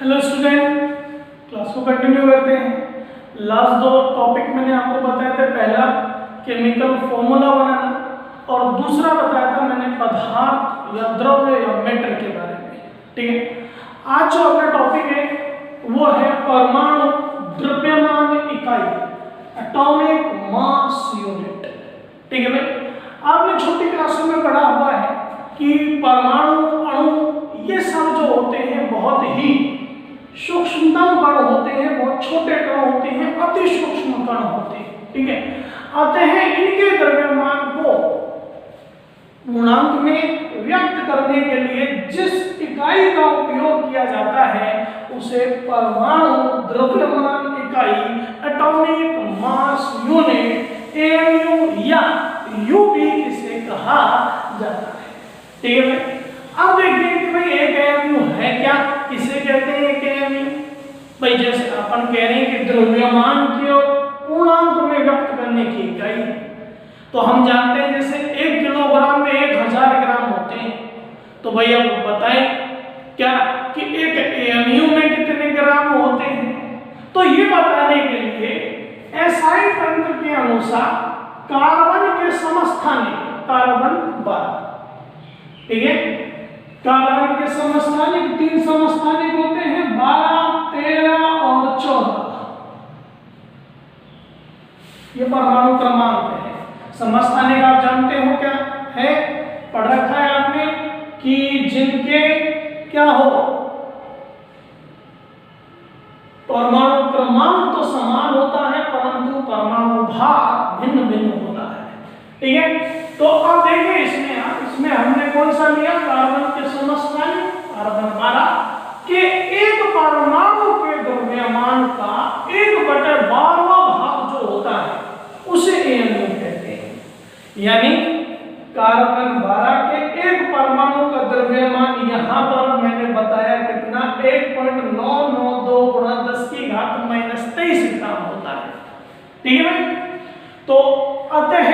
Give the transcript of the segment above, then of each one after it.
Hello student, class को continue करते हैं। लास्ट दो टॉपिक मैंने आपको बताया था, पहला केमिकल फॉर्मूला बनाना और दूसरा बताया था मैंने पदार्थ या द्रव्य या मेटल के बारे में। ठीक है, आज जो अपना टॉपिक है वो है परमाणु द्रव्यमान इकाई, एटॉमिक मास यूनिट। ठीक है भाई, आपने छोटी क्लासों में पढ़ा हुआ है कि परमाणु, अणु, ये सब जो होते हैं बहुत ही सूक्ष्मतम कण होते हैं, बहुत छोटे कण होते हैं, अति सूक्ष्म कण होते हैं। ठीक है, अतः इनके द्रव्यमान को पूर्णांक में व्यक्त करने के लिए जिस इकाई का उपयोग किया जाता है उसे परमाणु द्रव्यमान इकाई, एटॉमिक मास यूनिट, एएमयू या यू भी इसे कहा जाता है। ठीक है, अब देखते हैं कि भाई एक एएमयू है क्या, किसे कहते हैं एक एएमयू। भाई जैसे अपन कह रहे हैं कि द्रव्यमान को पूर्णांक में व्यक्त करने की इकाई है, तो हम जानते हैं जैसे 1 किलोग्राम में 1000 ग्राम होते हैं। तो भाई अब बताएं क्या कि एक एएमयू में कितने ग्राम होते हैं। तो ये बताने के लिए एसआई तंत्र के अनुसार कार्बन के समस्थानिक कार्बन 12, ठीक है, कार्बन के समस्थानिक 3 समस्थानिक होते हैं, 12, 13 और 14। ये परमाणु क्रमांक है। समस्थानिक आप जानते हो क्या है, पढ़ रखा है आपने कि जिनके क्या हो, परमाणु क्रमांक तो समान होता है परंतु परमाणु भार भिन्न भिन्न होता है। ठीक है, तो अब देखिए इसमें हमने कौन सा लिया, कार्बन के समस्थानिक कार्बन 12 के एक परमाणु के द्रव्यमान का 1/12वां भाग जो होता है उसे एएमयू कहते हैं। यानी कार्बन 12 के एक परमाणु का द्रव्यमान यहां पर मैंने बताया कितना, 1.992 × 10⁻⁻23 ग्राम होता है। ठीक है, तो अतः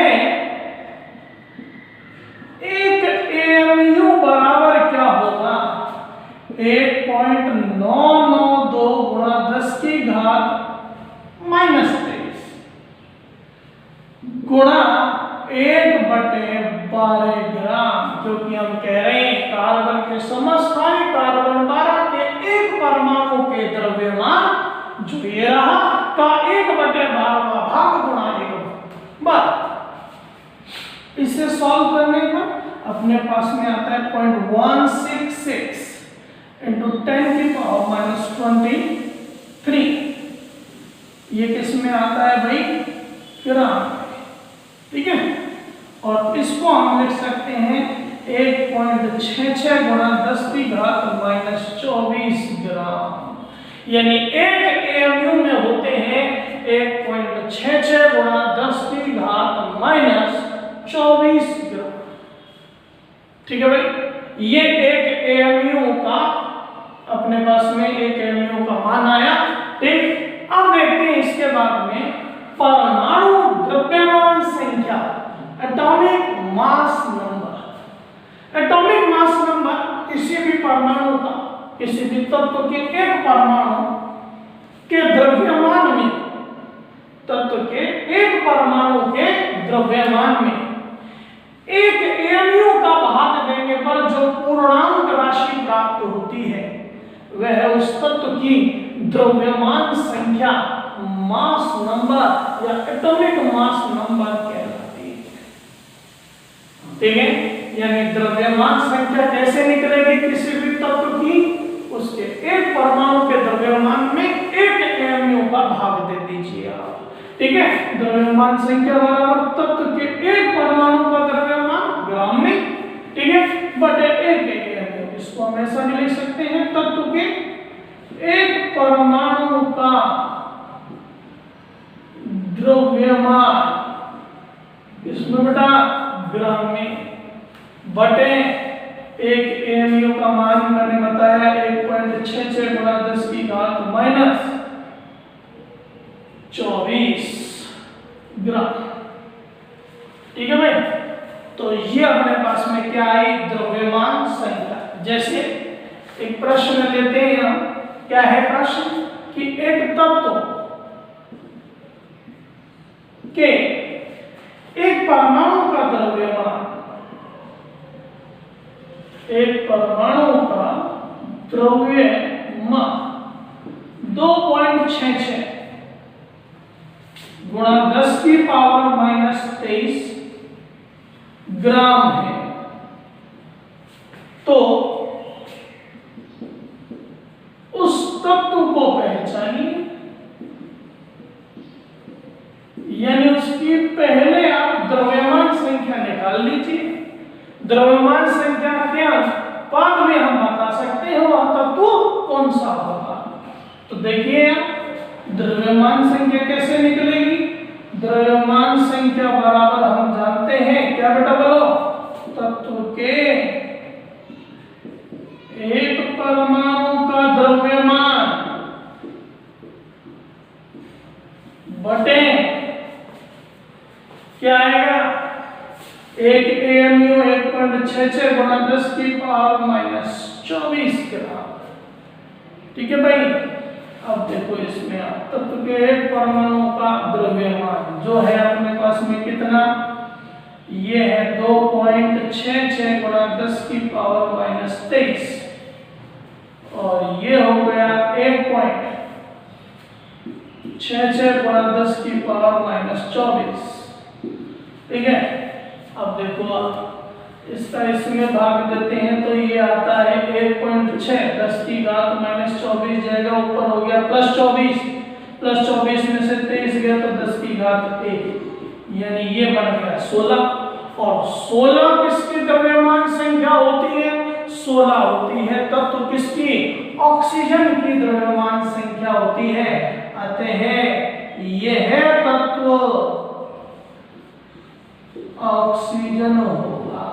एक एएमयू बराबर क्या होगा, 1.992 × 10⁻⁻23 गुणा 1/12 ग्राम, क्योंकि हम कह रहे हैं कार्बन के समस्थानिक कार्बन 12 के एक परमाणु के द्रव्यमान जो ये रहा का 1/12वां भाग गुणा 1/12। इसे सॉल्व करने पर अपने पास में आता है 0.166 × 10⁻⁻23। ये किस में आता है भाई, ग्राम। ठीक है, और इसको हम लिख सकते हैं 1.66 × 10⁻⁻24 ग्राम। यानी एक एएमयू में होते हैं 1.66 × 10⁻⁻24 ग्राम। ठीक है भाई, ये एक एएमयू का अपने पास में एक एएमयू का मान आया। ठीक, अब देखते हैं इसके बाद में परमाणु द्रव्यमान संख्या, atomic mass number. Atomic mass number किसी भी परमाणु का, किसी भी तत्व के एक परमाणु के द्रव्यमान में, तत्व के एक परमाणु के द्रव्यमान में एक एएमयू का भाग देने पर जो पूर्णांक राशि प्राप्त होती है वह उस तत्व की द्रव्यमान संख्या, मास नंबर या एटॉमिक मास नंबर कहलाती है। ठीक है, यानी द्रव्यमान संख्या कैसे निकलेगी किसी भी तत्व की, उसके एक परमाणु के द्रव्यमान में एक एएमयू का भाग दे दीजिए आप। ठीक है, द्रव्यमान संख्या बराबर तत्व के एक परमाणु का द्रव्यमान ग्राम में, ठीक है, बटे एक एएमयू। इसको हम ऐसा भी लिख सकते हैं, तत्व के एक परमाणु का द्रव्यमान इसमें बेटा ग्राम में, बटे एक एएमयू का मान मैंने बताया 1.66 × 10⁻⁻24 ग्राम। ठीक है भाई, तो ये अपने पास में क्या आई, द्रव्यमान संख्या। जैसे एक प्रश्न लेते हैं हम, क्या क्या है प्रश्न कि एक तत्व के एक परमाणु का द्रव्यमान, एक परमाणु का द्रव्यमान 2.66 गुणा 10 की पावर -23 ग्राम है। तो उस तत्व को पहचानिए, यानी उसकी पहले आप द्रव्यमान संख्या निकाल लीजिए। द्रव्यमान संख्या क्या बाद में हम बता सकते हैं वह तत्व कौन सा होगा। तो देखिए द्रव्यमान संख्या कैसे निकलेगी। द्रव्यमान संख्या बराबर हम जानते हैं क्या बेटा बोलो, तत्व के एक परमाणु का द्रव्यमान बटे क्या आएगा, एक AMU 1.66 गुणा 10 की पावर -24 ग्राम। ठीक है भाई। अब देखो इसमें आप तत्व के एक परमाणु का द्रव्यमान जो है अपने पास में कितना, ये है 2.66 गुणा 10 की पावर -23 और ये हो गया 1.66 गुणा 10 की पावर -24। ठीक है। अब देखो आप इसका इसमें भाग देते हैं तो ये आता है 1.6, 10 की घात -24 जाएगा, ऊपर हो गया +24, +24 में से 23 गया तो 10 की घात 1, यानी ये बन गया 16। और 16 किसकी द्रव्यमान संख्या होती है, 16 होती है तत्व किसकी, ऑक्सीजन की द्रव्यमान संख्या होती है। अतः ये है तत्व ऑक्सीजन होगा।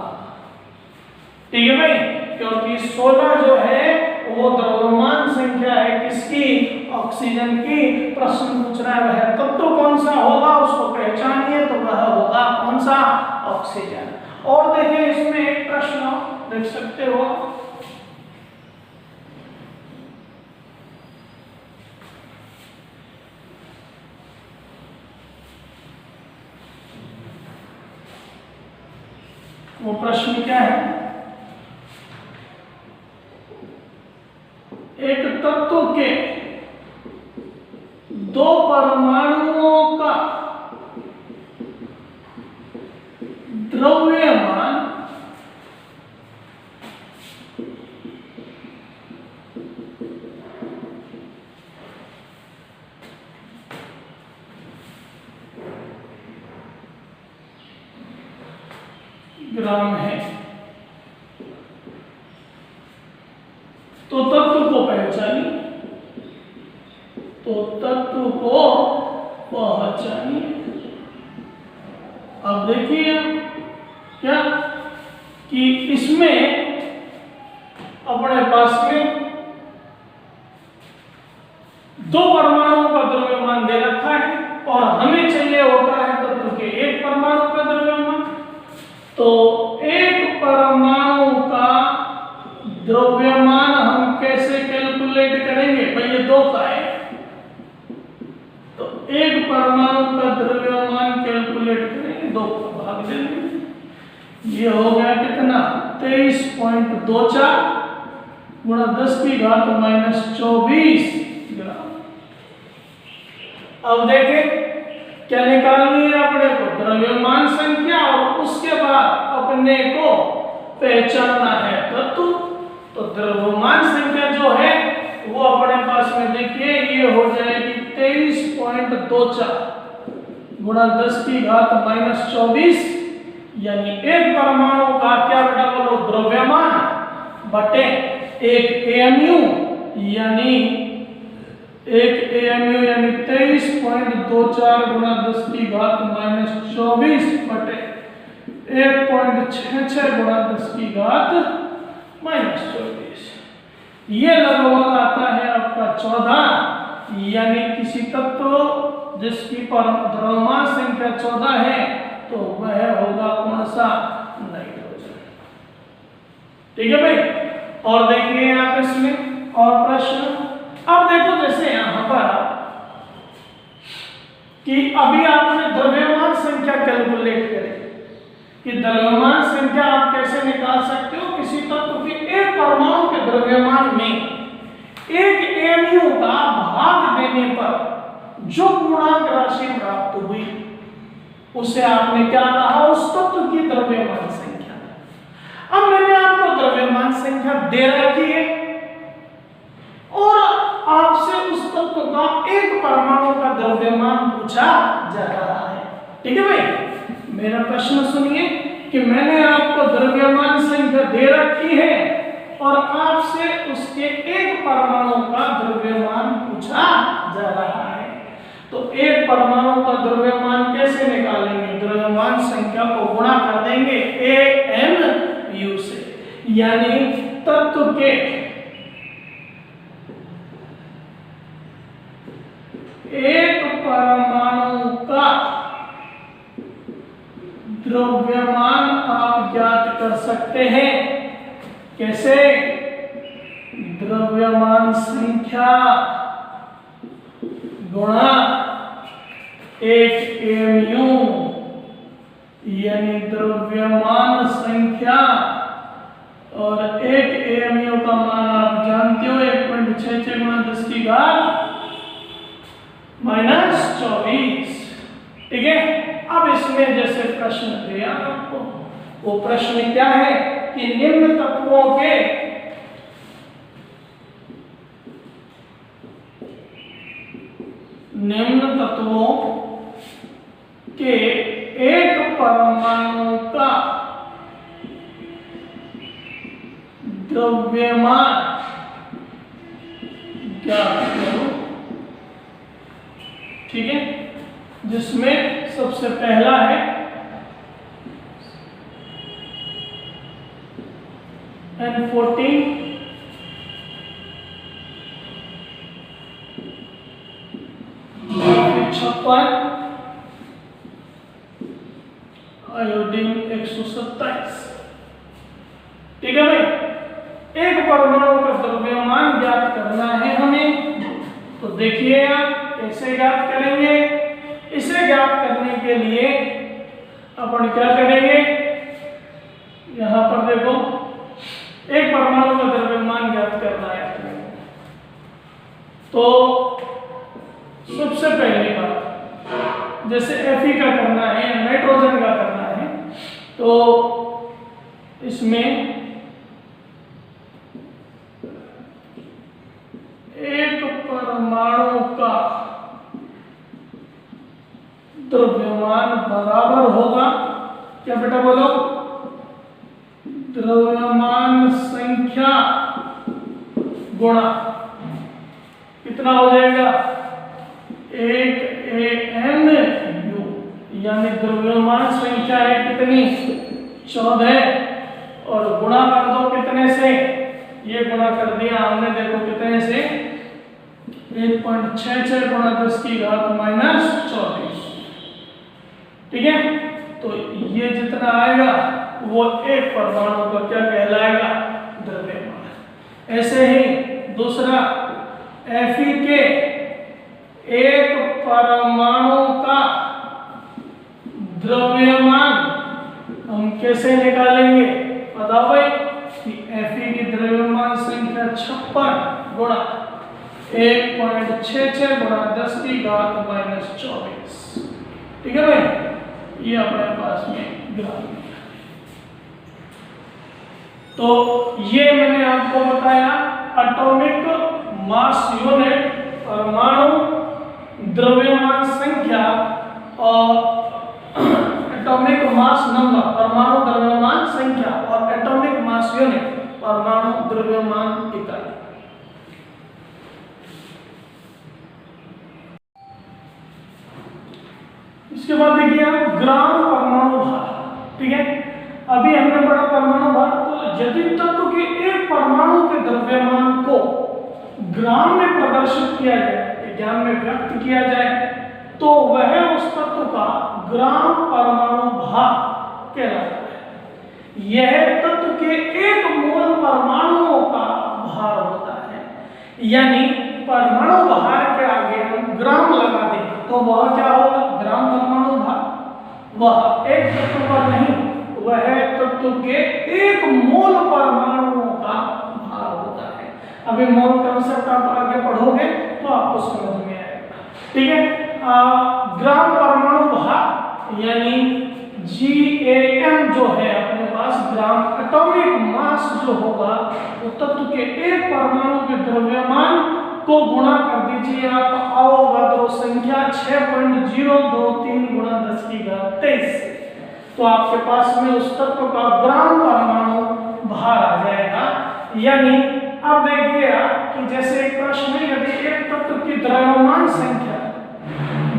ठीक है भाई, क्योंकि 16 जो है वो द्रव्यमान संख्या है किसकी, ऑक्सीजन की। प्रश्न पूछ रहा है वह तत्व कौन सा होगा, उसको पहचानिए, तो वह होगा कौन सा, ऑक्सीजन। और देखिए इसमें एक प्रश्न देख सकते हो, वो प्रश्न क्या है, एक तत्व के दो परमाणुओं का द्रव्यमान ग्राम है। तो तत्व को पहचानिए, तो तत्व को पहचानिए। अब देखिए क्या कि इसमें अपने पास में दो परमाणुओं का द्रव्यमान दे रखा है और हमें चाहिए होता है तत्व के एक परमाणु का द्रव्यमान। तो एक परमाणु का द्रव्यमान हम कैसे कैलकुलेट करेंगे, भाई ये दो का है तो एक परमाणु का द्रव्यमान कैलकुलेट करेंगे, दो का भाग देंगे, ये हो गया कितना 23.24 गुणा 10 की घात -24 ग्राम। अब देखें क्या निकालनी है अपने को, द्रव्यमान संख्या, और उसके बाद अपने को पहचानना है तत्व। तो द्रव्यमान संख्या जो है वो अपने पास में देखिए ये हो जाएगी 23.24 गुणा 10 की घात -24, यानी एक परमाणु का क्या बेटा बोलो द्रव्यमान बटे एक AMU, यानी एक AMU यानी 23.24 गुणा 10 की घात -24 बटे 1.66 गुणा 10 की घात -24। ये लगभग आता है आपका 14, यानी किसी तत्व जिसकी द्रव्यमान संख्या 14 है तो वह होगा कौन सा, नाइट्रोजन। ठीक है भाई। और देखिए आप इसमें और प्रश्न अब देखो जैसे यहां पर कि अभी आपने द्रव्यमान संख्या कैलकुलेट करी कि द्रव्यमान संख्या आप कैसे निकाल सकते हो, किसी तत्व के एक परमाणु के द्रव्यमान में एक एमयू का भाग देने पर जो पूर्णांक राशि प्राप्त हुई उसे आपने क्या कहा, उस तत्व की द्रव्यमान संख्या। अब मैंने आपको द्रव्यमान संख्या दे रखी है और आपसे उस तत्व का एक परमाणु का द्रव्यमान पूछा जा रहा है। ठीक है भाई, मेरा प्रश्न सुनिए कि मैंने आपको द्रव्यमान संख्या दे रखी है और आपसे उसके एक परमाणु का द्रव्यमान पूछा जा रहा है। तो एक परमाणु का द्रव्यमान कैसे निकालेंगे, द्रव्यमान संख्या को गुणा कर देंगे AMU से, यानी तत्व के एक परमाणु का द्रव्यमान आप ज्ञात कर सकते हैं। कैसे, द्रव्यमान संख्या गुणा एक AMU, यानी द्रव्यमान संख्या और एक AMU का मान आप जानते हो 1.66 गुणा 10 की घात -24। ठीक है, अब इसमें जैसे प्रश्न दिया आपको, वो प्रश्न क्या है कि निम्न तत्वों के एक परमाणु का द्रव्यमान ज्ञात करो। ठीक है, जिसमें सबसे पहला है N14, आयोडीन 127। ठीक है भाई, एक परमाणु का द्रव्यमान ज्ञात करना है हमें। तो देखिए आप कैसे ज्ञात करेंगे। इसे ज्ञात करने के लिए अपन क्या करेंगे, यहां पर देखो एक परमाणु का द्रव्यमान ज्ञात करना है तो सबसे पहली बात, जैसे Fe का करना है या नाइट्रोजन का करना है, तो इसमें एक परमाणु का द्रव्यमान बराबर होगा, क्या बेटा बोलो, द्रव्यमान संख्या गुणा कितना हो जाएगा, एक AMU, यानी द्रव्यमान संख्या है कितनी 14 और गुणा कर दो कितने से, ये गुणा कर दिया हमने, देखो कितने से 1.66 गुणा 10 की घात -24। ठीक है, तो ये जितना आएगा वो एक परमाणु का क्या कहलाएगा, द्रव्यमान। ऐसे ही दूसरा Fe के एक परमाणु का द्रव्यमान हम कैसे निकालेंगे, बताओ भाई कि Fe की द्रव्यमान संख्या 56 गुणा 1.66 गुणा 10 की घात -24। ठीक है भाई, ये अपने पास में ग्राफ में। तो ये मैंने आपको बताया एटॉमिक मास यूनिट, परमाणु द्रव्यमान संख्या और एटॉमिक मास नंबर, परमाणु द्रव्यमान संख्या और एटॉमिक मास यूनिट, परमाणु द्रव्यमान इकाई। इसके बाद देखिए आप ग्राम परमाणु भार। ठीक है, अभी हमने पढ़ा परमाणु भार, तो यदि तत्व के एक परमाणु के द्रव्यमान को ग्राम में प्रदर्शित किया जाए, ज्ञान में व्यक्त किया जाए, तो वह उस तत्व का ग्राम परमाणु भार कहलाता है। यह तत्व के एक मोल परमाणुओं का भार होता है, यानी वह क्या होगा, ग्राम परमाणु भार। वह एक तत्व पर नहीं, वह तत्व के एक मोल परमाणुओं का भार होता है। अभी मोल कंसेप्ट आप आगे पढ़ोगे तो आपको समझ में आएगा। ठीक है, ग्राम परमाणु भार यानी GAM जो है अपने पास, ग्राम एटॉमिक मास जो होगा वो तत्व के एक परमाणु के द्रव्यमान को गुणा कर दीजिए आप, अवोगाद्रो संख्या 6.023 गुणा 10⁻23, तो आपके पास में उस तत्व का ग्राम परमाणु भार आ जाएगा। यानी अब देखिए कि जैसे एक प्रश्न में यदि एक तत्व की द्रव्यमान संख्या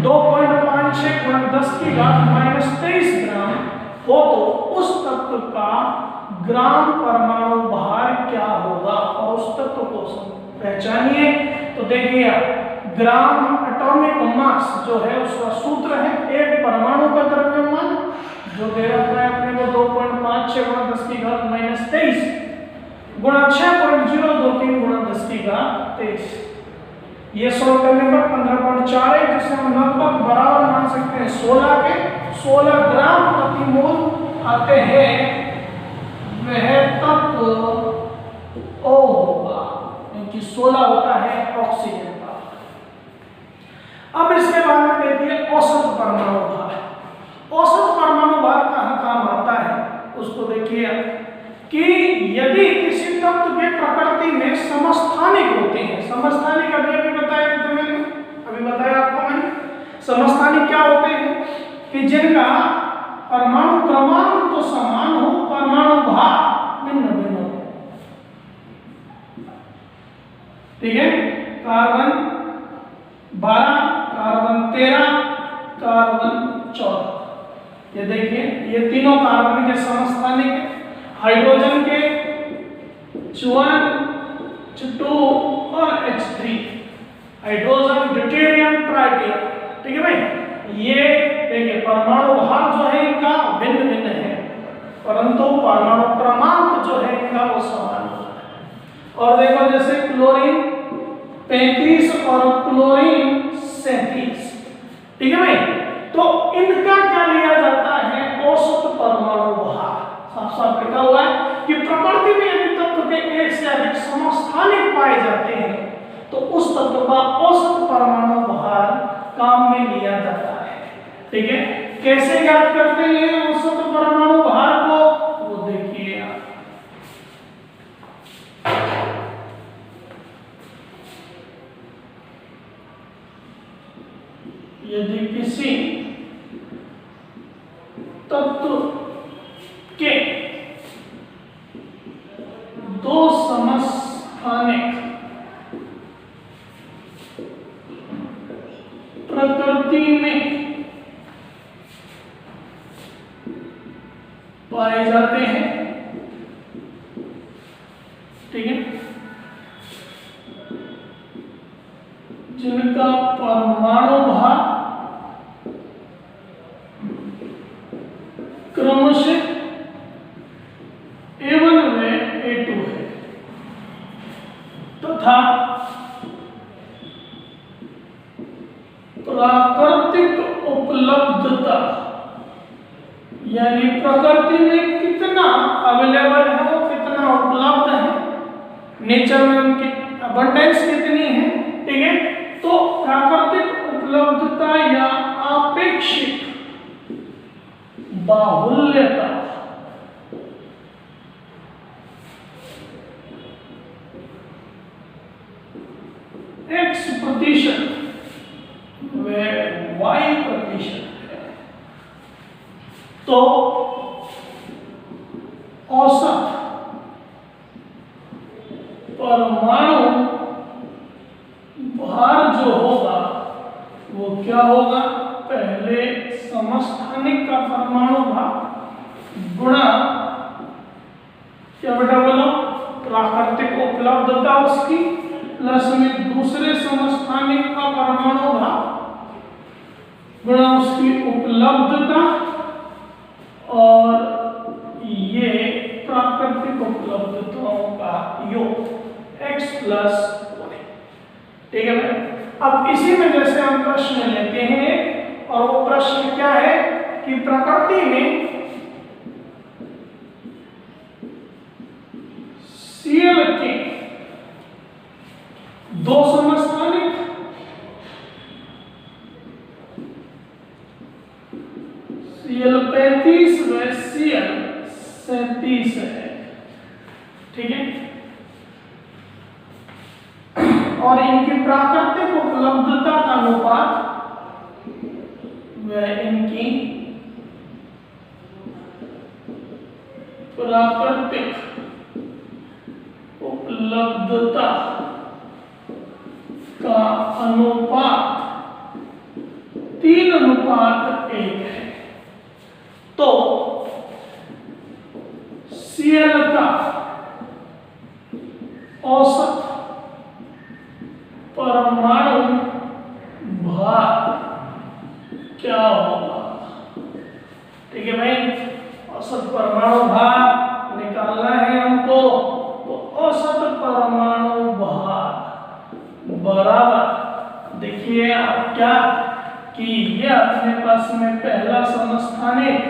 2.56 गुणा 10⁻23 ग्राम हो तो उस तत्व का ग्राम परमाणु भार क्या होगा, और उस तत्व को पहचानिए। तो देखिए ग्राम एटॉमिक मास जो है उसका सूत्र है एक परमाणु का द्रव्यमान जो दे रखा है अपने को 2.56 गुणा 10⁻23 गुणा 6.023 गुणा 10⁻23। ये सॉल्व करने पर 15.4 है, जिसे हम लगभग बराबर मान सकते हैं 16 के। 16 ग्राम प्रति मोल आते हैं, वह तत्व O होगा, क्योंकि 16 होता है ऑक्सीजन का। अब इसके बाद में देखिए औसत परमाणु भार। औसत परमाणु भार कहाँ काम आता है उसको देखिए कि यदि किसी तत्व के प्रकृति में समस्थानिक होते हैं, समस्थानिक अभी बताया था मैंने, अभी बताया आपको मैंने, समस्थानिक क्या होते हैं कि जिनका परमाणु क्रमांक तो समान हो, परमाणु भार भिन्न भिन्न हो। ठीक है, कार्बन 12, कार्बन 13, कार्बन 14, ये देखिए ये तीनों कार्बन के समस्थानिक है। हाइड्रोजन के H1, H2 और H3, हाइड्रोजन, ड्यूटेरियम, ट्राइटियम। ठीक है भाई, ये देखिए परमाणु भार जो है इनका भिन्न भिन्न है, परंतु परमाणु क्रमांक जो है इनका वो समान होता है। और देखो जैसे क्लोरीन 35 और क्लोरीन 37। ठीक है भाई, तो इनका क्या लिया जाता है, औसत परमाणु भार। साफ साफ लिखा हुआ है कि प्रकृति में यदि तत्व के एक से अधिक समस्थानिक पाए जाते हैं तो उस तत्व का औसत परमाणु भार काम में लिया जाता है। ठीक है, कैसे ज्ञात करते हैं औसत परमाणु भार को, वो देखिए आप। यदि किसी तत्व के दो समस्थानिक प्रकृति में पाए जाते हैं, ठीक है, जिनका परमाणु भार क्रमशः A1 व A2 है, तथा प्राकृतिक उपलब्धता यानी प्रकृति में कितना अवेलेबल है, वो कितना उपलब्ध है, नेचर में उनकी अबंडेंस कितनी है। ठीक है, तो प्राकृतिक उपलब्धता या आपेक्षिक बाहुल्यता X% व Y% है, तो औसत परमाणु भार जो होगा वो क्या होगा, पहले समस्थानिक का परमाणु भार गुणा क्या बेटा बोलो, प्राकृतिक उपलब्धता उसकी, प्लस में दूसरे समस्थानिक का परमाणु भार गुणा उसकी उपलब्धता, और ये प्राकृतिक उपलब्धताओं का योग X+Y। ठीक है, अब इसी में जैसे हम प्रश्न लेते हैं और वो प्रश्न क्या है कि प्रकृति में Cl के दो समस्थानिक Cl35 व Cl37 है, ठीक है। और इनकी प्राकृतिक उपलब्धता का अनुपात व इनकी प्राकृतिक उपलब्धता का अनुपात 3:1 है। तो Cl का औसत परमाणु भार क्या होगा? ठीक है भाई, औसत परमाणु भार निकालना है हमको। तो औसत परमाणु भार बराबर, देखिए आप क्या कि ये अपने पास में पहला समस्थानिक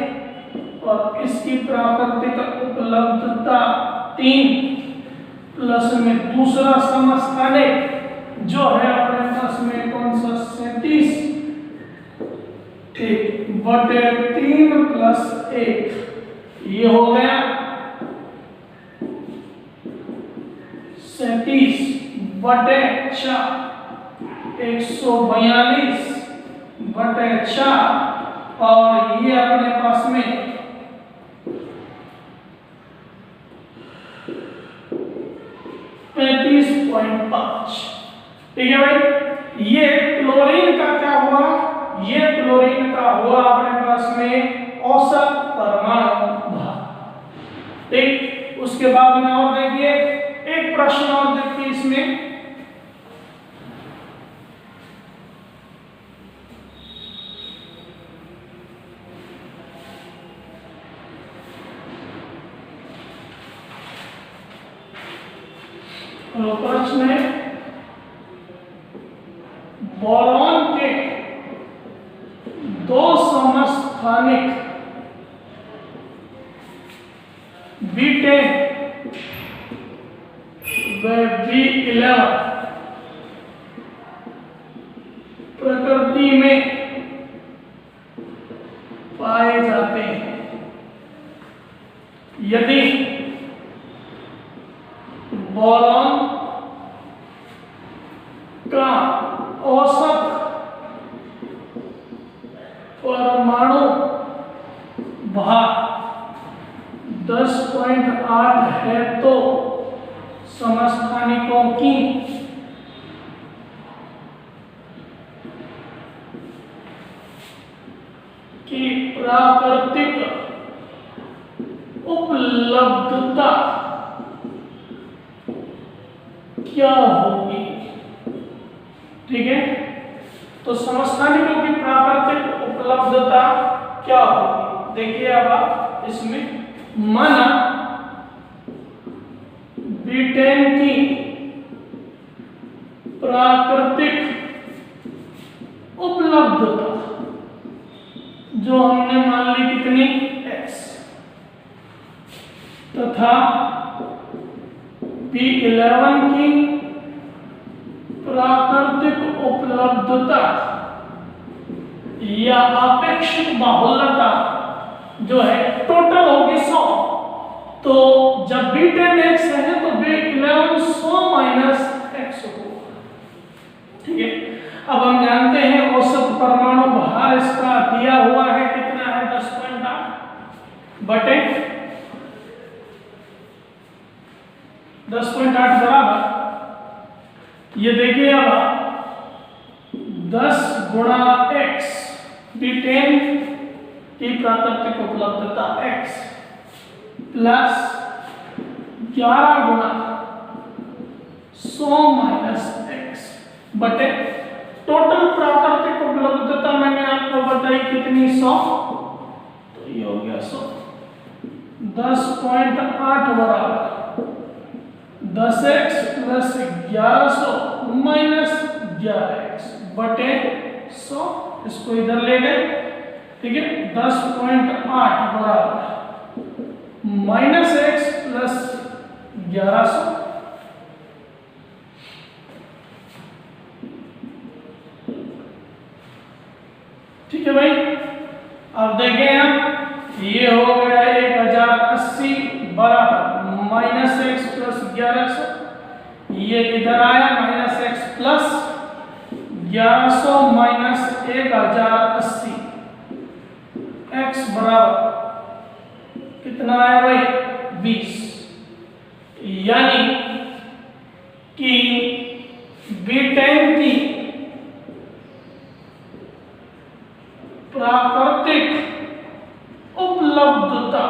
और इसकी प्राकृतिक उपलब्धता 3 प्लस में दूसरा समस्थानिक जो है अपने पास में कौन सा 37, ठीक, बटे 3 + 1 ये हो गया 37 बटे 4 142 बटे 4 और ये अपने पास में 35.5, ठीक है भाई। ये क्लोरीन का क्या हुआ? ये क्लोरीन का हुआ अपने पास में औसत परमाणु भार, ठीक। उसके बाद में और देखिए एक प्रश्न और देखिए इसमें, प्रश्न है बोरॉन के दो समस्थानिक B10 व B11 प्रकृति में पाए जाते हैं। यदि बोरॉन का औसत परमाणु भार 10.8 है तो समस्थानिकों की प्राकृतिक उपलब्धता क्या होगी? ठीक है, तो समस्थानिकों की प्राकृतिक उपलब्धता क्या होगी? देखिए अब आप इसमें माना B10 की प्राकृतिक उपलब्धता जो हमने मान ली कितनी x, तथा B11 की प्राकृतिक उपलब्धता या आपेक्षिक बाहुल्यता जो है टोटल होगी 100। तो जब B10 x है तो B11 100 - x होगा। ठीक है, अब हम जानते हैं औसत परमाणु भार इसका दिया हुआ है, कितना है 10.8 बटे 10.8 बराबर, ये देखिए अब 10 × x, B10 की प्राकृतिक उपलब्धता x प्लस 11 × 100 - x बटे टोटल प्राकृतिक उपलब्धता मैंने आपको बताई कितनी 100, तो ये हो गया 100। 10.8 बराबर 10x + 1100 - 11x बटे 100 इसको इधर ले गए, ठीक है, 10.8 बराबर -x प्लस 1100, ठीक है भाई। अब देखें आप, ये हो गया 1080 बराबर -x प्लस 1100, ये इधर आया -x प्लस 1100 माइनस 1080, x बराबर कितना आया भाई 20, यानी कि B10 की प्राकृतिक उपलब्धता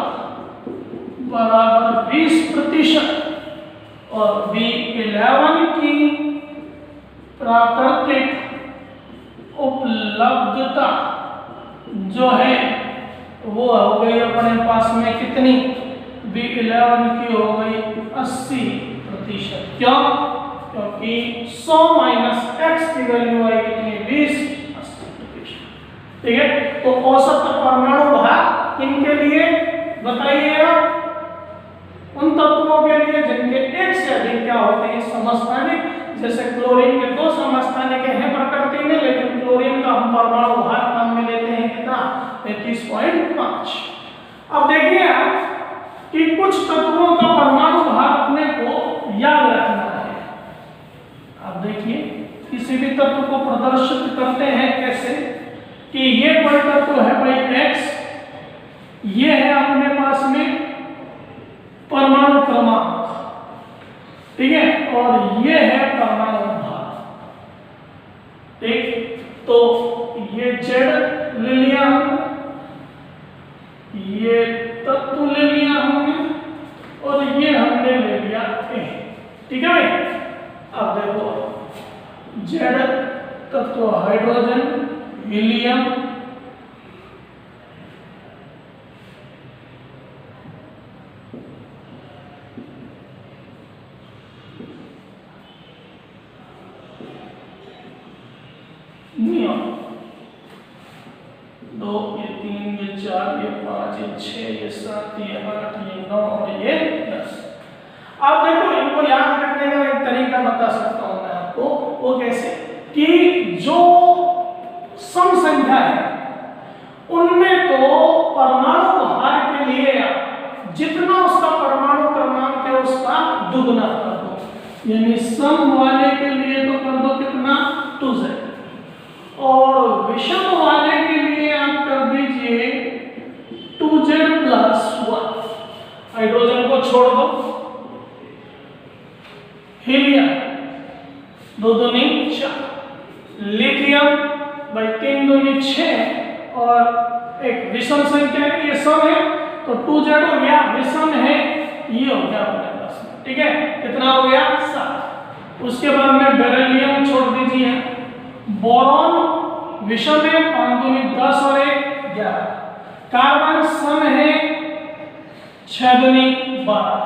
बराबर 20% और B11 की प्राकृतिक उपलब्धता जो है वो हो गई अपने पास में कितनी, B11 की हो गई 80%। क्यों? क्योंकि 100 माइनस x की वैल्यू आई कितनी 20, 80%। ठीक है, तो औसत परमाणु भार इनके लिए बताइए आप, उन तत्वों के लिए जिनके एक से अधिक क्या होते हैं समस्थानिक, जैसे क्लोरीन के 2 समस्थानिक हैं प्रकृति में, लेकिन क्लोरीन का हम परमाणु भार काम में लेते हैं कितना 33.5। अब देखिए आप कि कुछ तत्वों का परमाणु भार अपने को याद रखना है। अब देखिए किसी भी तत्व को प्रदर्शित करते हैं कैसे, कि ये कोई तत्व है भाई x, ये है अपने पास में परमाणु क्रमांक, ठीक है, और ये है परमाणु भार। ठीक, तो ये Z ले लिया हमने, ये तत्व ले लिया हमने, और ये हमने ले लिया A। ठीक है भाई। अब देखो Z तत्व हाइड्रोजन, हीलियम, नियॉन, 2, ये 3, ये 4, ये 5, ये 6, ये 7, ये 8, ये 9 और ये 10। अब देखो इनको याद रखने का एक तरीका बता सकता हूं मैं आपको, वो कैसे, कि जो सम संख्या है उनमें तो परमाणु भार के लिए जितना उसका परमाणु क्रमांक है उसका दुगना कर दो, यानी सम वाले के लिए तो कर दो कितना 2z, और विषम वाले के लिए आप कर दीजिए 2z प्लस 1। हाइड्रोजन को छोड़ दो, हीलियम 2 दूनी 4, लिथियम भाई 3 दूनी 6, और एक विषम संख्या है, ये सम है तो 2z हो गया, विषम है ये हो गया अपने पास में। ठीक है, कितना हो गया 7। उसके बाद में बेरिलियम छोड़ दीजिए, बोरॉन विषम है 5 दूनी 10 और 1 11, कार्बन सम है 6 दूनी 12,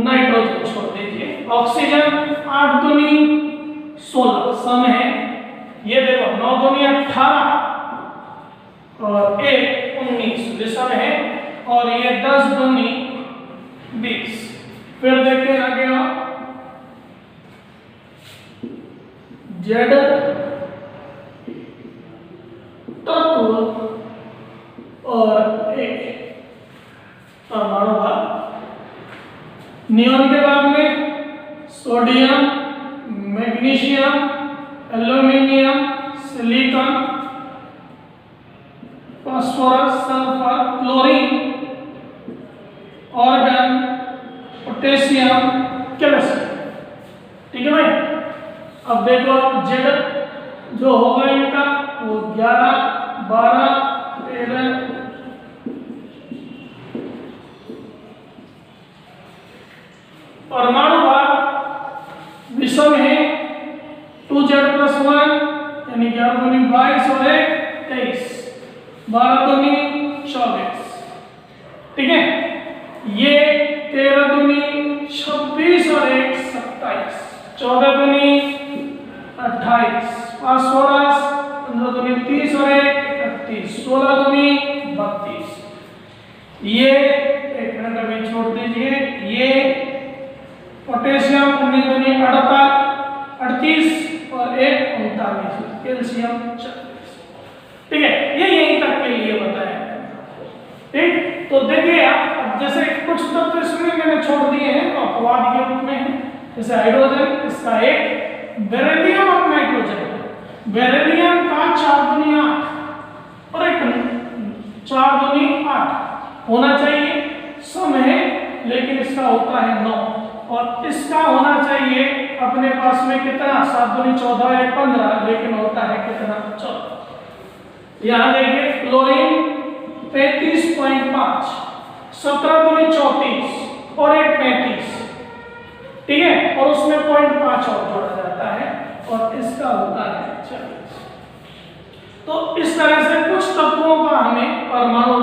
नाइट्रोजन छोड़ दीजिए, ऑक्सीजन 8 दूनी 16 सम है, ये देखो 9 दूनी 18 और 1 19 विषम है, और ये 10 दूनी 20। फिर देखिए आगे आप Z तत्व और एक परमाणु भार, नियॉन के बाद में sodium, magnesium, aluminium, silicon, phosphorus, sulphur, chlorine, organ, potassium, calcium. ठीक है भाई। अब देखो आप Z जो होगा इनका वो 11, 12, 13, परमाणु भार विषम है 2z प्लस 1 यानी 11 दूनी 22 और 1 23, 12 दूनी 24। ठीक है, ये 13 दूनी 26 और 1 27, 14 दूनी 28, फास्फोरस 15 दूनी 30 और 1 31, 16 दूनी 32। ये एक मिनट अभी छोड़ दीजिए। ये पोटेशियम 19 दूनी 38 और 1 39, कैल्शियम 40। ठीक है, ये यहीं तक के लिए बताया। ठीक, तो देखिए आप, अब जैसे कुछ तत्व इसमें मैंने छोड़ दिए हैं तो अपवाद के रूप में है, जैसे हाइड्रोजन, इसका एक बेरिलियम और नाइट्रोजन। बेरिलियम का 4 दूनी 8 और एक 4 दूनी 8 होना चाहिए, सम है, लेकिन इसका होता है 9, और इसका होना चाहिए अपने पास में कितना, 7 दूनी 14 एक 15, लेकिन होता है कितना, 14। यहाँ देखिए क्लोरीन 35.5, 17 दूनी 34 और एक 35। ठीक है, और उसमें 0.5 और जोड़ा जाता है और इसका होता है 40। तो इस तरह से कुछ तत्वों का हमें परमाणु